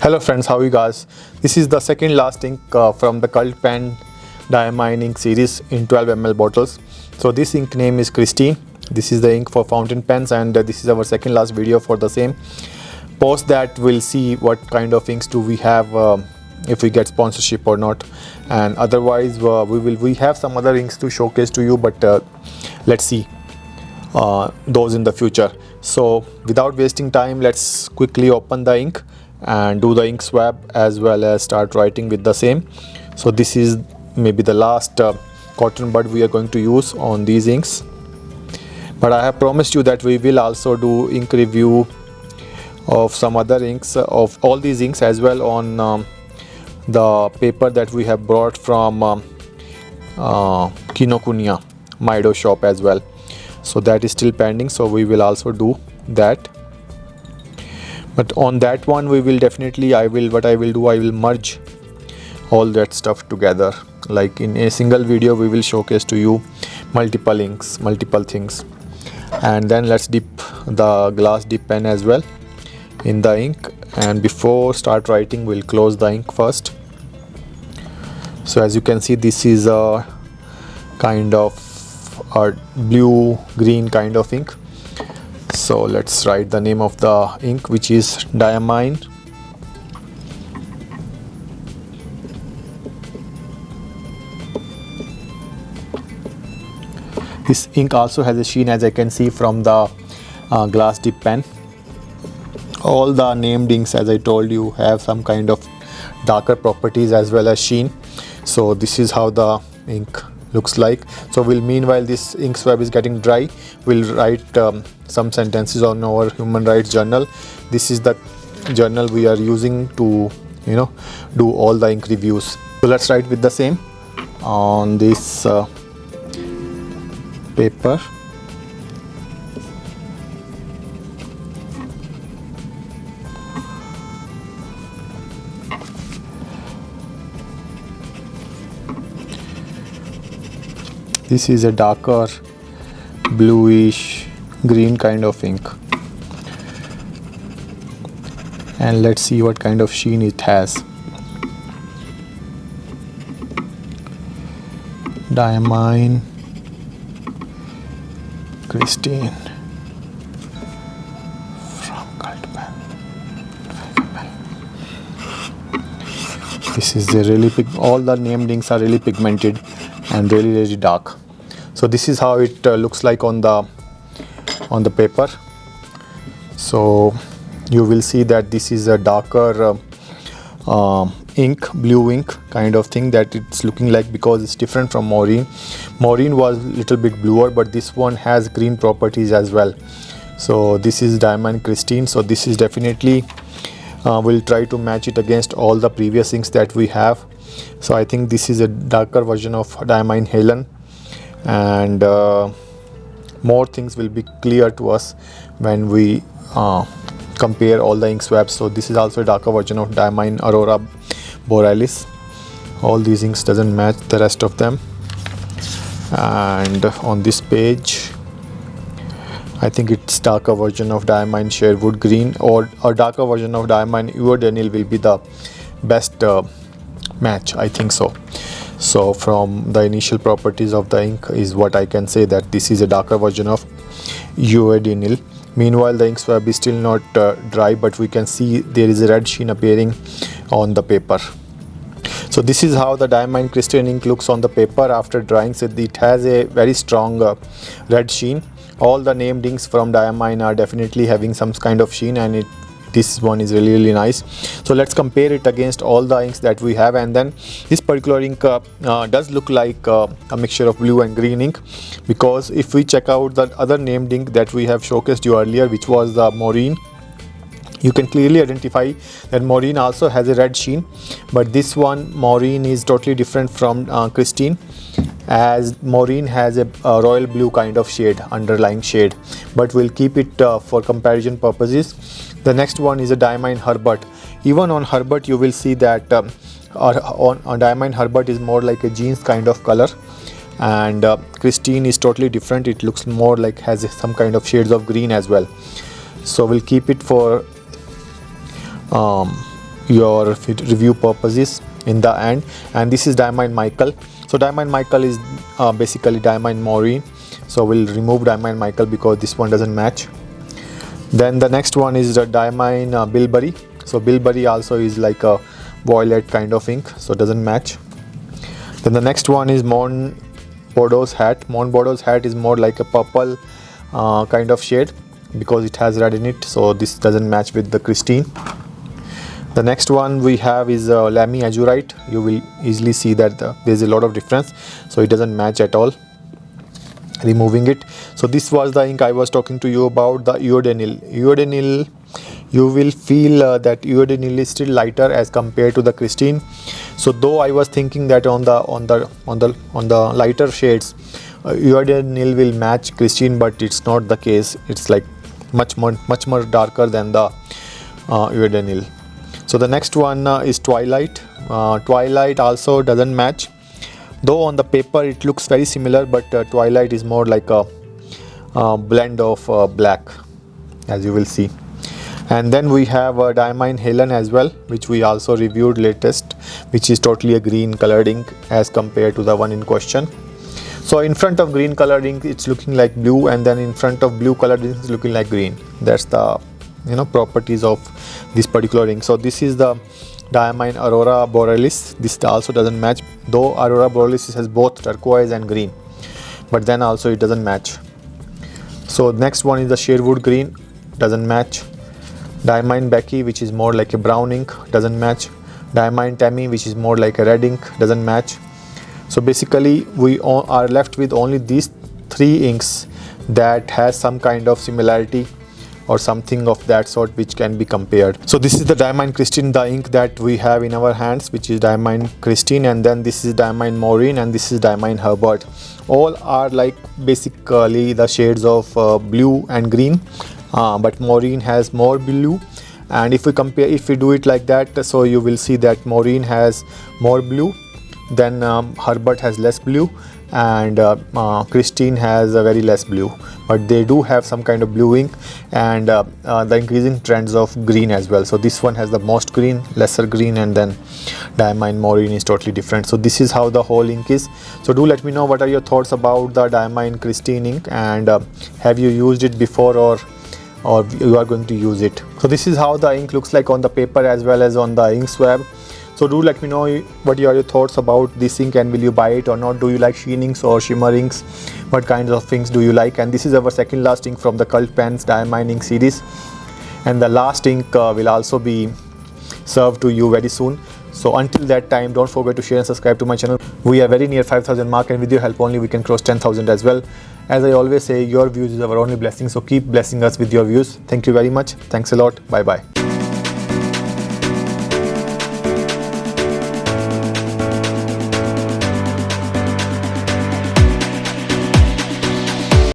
Hello friends, how are you guys? This is the second last ink from the cult pen Diamine ink series in 12 ml bottles. So this ink name is Christine. This is the ink for fountain pens, and this is our second last video for the same. Post that we'll see what kind of inks do we have, if we get sponsorship or not, and otherwise we have some other inks to showcase to you, but let's see those in the future. So without wasting time, let's quickly open the ink and do the ink swab as well as start writing with the same. So this is maybe the last cotton bud we are going to use on these inks, but I have promised you that we will also do ink review of some other inks, of all these inks as well, on the paper that we have brought from Kinokuniya Maido shop as well. So that is still pending, so we will also do that. But on that one we will definitely, I will merge all that stuff together. Like in a single video we will showcase to you multiple inks, multiple things. And then let's dip the glass dip pen as well in the ink, and before start writing we'll close the ink first. So as you can see, this is a kind of a blue green kind of ink. So let's write the name of the ink, which is Diamine. This ink also has a sheen, as I can see from the glass dip pen. All the named inks, as I told you, have some kind of darker properties as well as sheen. So this is how the ink looks like. So meanwhile this ink swab is getting dry, we'll write some sentences on our human rights journal. This is the journal we are using to do all the ink reviews. So let's write with the same on this paper. This is a darker bluish green kind of ink, and let's see what kind of sheen it has. Diamine Christine from cult pen. This is a really all the named inks are really pigmented and really dark. So this is how it looks like on the paper. So you will see that this is a darker ink, blue ink kind of thing that it's looking like, because it's different from Maureen. Maureen was a little bit bluer, but this one has green properties as well. So this is Diamine Christine. So this is definitely we'll try to match it against all the previous inks that we have. So I think this is a darker version of Diamine Helen, and more things will be clear to us when we compare all the ink swabs. So this is also a darker version of Diamine Aurora Borealis. All these inks doesn't match the rest of them. And on this page I think it's darker version of Diamine Sherwood Green, or a darker version of Diamine Uodenial will be the best match, I think so. So from the initial properties of the ink is what I can say, that this is a darker version of Uodenial. Meanwhile the ink swab is still not dry, but we can see there is a red sheen appearing on the paper. So this is how the Diamine Christine ink looks on the paper after drying. So it has a very strong red sheen. All the named inks from Diamine are definitely having some kind of sheen, and this one is really nice. So let's compare it against all the inks that we have, and then this particular ink does look like a mixture of blue and green ink, because if we check out the other named ink that we have showcased you earlier, which was the Maureen, you can clearly identify that Maureen also has a red sheen, but this one Maureen is totally different from Christine, as Maureen has a royal blue kind of shade, underlying shade, but we'll keep it for comparison purposes. The next one is a Diamine Herbert. Even on Herbert you will see that on Diamine Herbert is more like a jeans kind of color, and Christine is totally different. It looks more like has some kind of shades of green as well. So we'll keep it for your review purposes in the end. And this is Diamine Michael. So Diamine Michael is basically Diamine Maureen, so we'll remove Diamine Michael because this one doesn't match. Then the next one is the Diamine Bilberry. So Bilberry also is like a violet kind of ink, so it doesn't match. Then the next one is Mon Bordeaux's Hat. Mon Bordeaux's Hat is more like a purple kind of shade because it has red in it, so this doesn't match with the Christine. The next one we have is Lamy Azurite. You will easily see that there's a lot of difference, so it doesn't match at all. Removing it. So this was the ink I was talking to you about, the Iodanil. Iodanil, you will feel that Iodanil is still lighter as compared to the Christine. So though I was thinking that on the lighter shades Iodanil will match Christine, but it's not the case. It's like much more darker than the Iodanil. So the next one is Twilight. Twilight also doesn't match, though on the paper it looks very similar, but Twilight is more like a blend of black, as you will see. And then we have Diamine Helen as well, which we also reviewed latest, which is totally a green colored ink as compared to the one in question. So in front of green colored ink it's looking like blue, and then in front of blue colored ink it's looking like green. That's the properties of this particular ink. So this is the Diamine Aurora Borealis. This also doesn't match, though Aurora Borealis has both turquoise and green, but then also it doesn't match. So next one is the Sherwood Green, doesn't match. Diamine Becky, which is more like a brown ink, doesn't match. Diamine Tammy, which is more like a red ink, doesn't match. So basically we are left with only these three inks that has some kind of similarity or something of that sort which can be compared. So this is the Diamine Christine, the ink that we have in our hands, which is Diamine Christine, and then this is Diamine Maureen, and this is Diamine Herbert. All are like basically the shades of blue and green, but Maureen has more blue. And if we do it like that, so you will see that Maureen has more blue, then Herbert has less blue, and Christine has a very less blue, but they do have some kind of blue ink, and the increasing trends of green as well. So this one has the most green, lesser green, and then Diamine Maureen is totally different. So this is how the whole ink is. So do let me know what are your thoughts about the Diamine Christine ink, and have you used it before or you are going to use it. So this is how the ink looks like on the paper as well as on the ink swab. So do let me know what are your thoughts about this ink, and will you buy it or not. Do you like sheen inks or shimmer inks? What kinds of inks do you like? And this is our second last ink from the Cult Pens Diamine ink series, and the last ink will also be served to you very soon. So until that time, don't forget to share and subscribe to my channel. We are very near 5,000 mark, and with your help only we can cross 10,000 as well. As I always say, your views is our only blessing, so keep blessing us with your views. Thank you very much. Thanks a lot. Bye bye.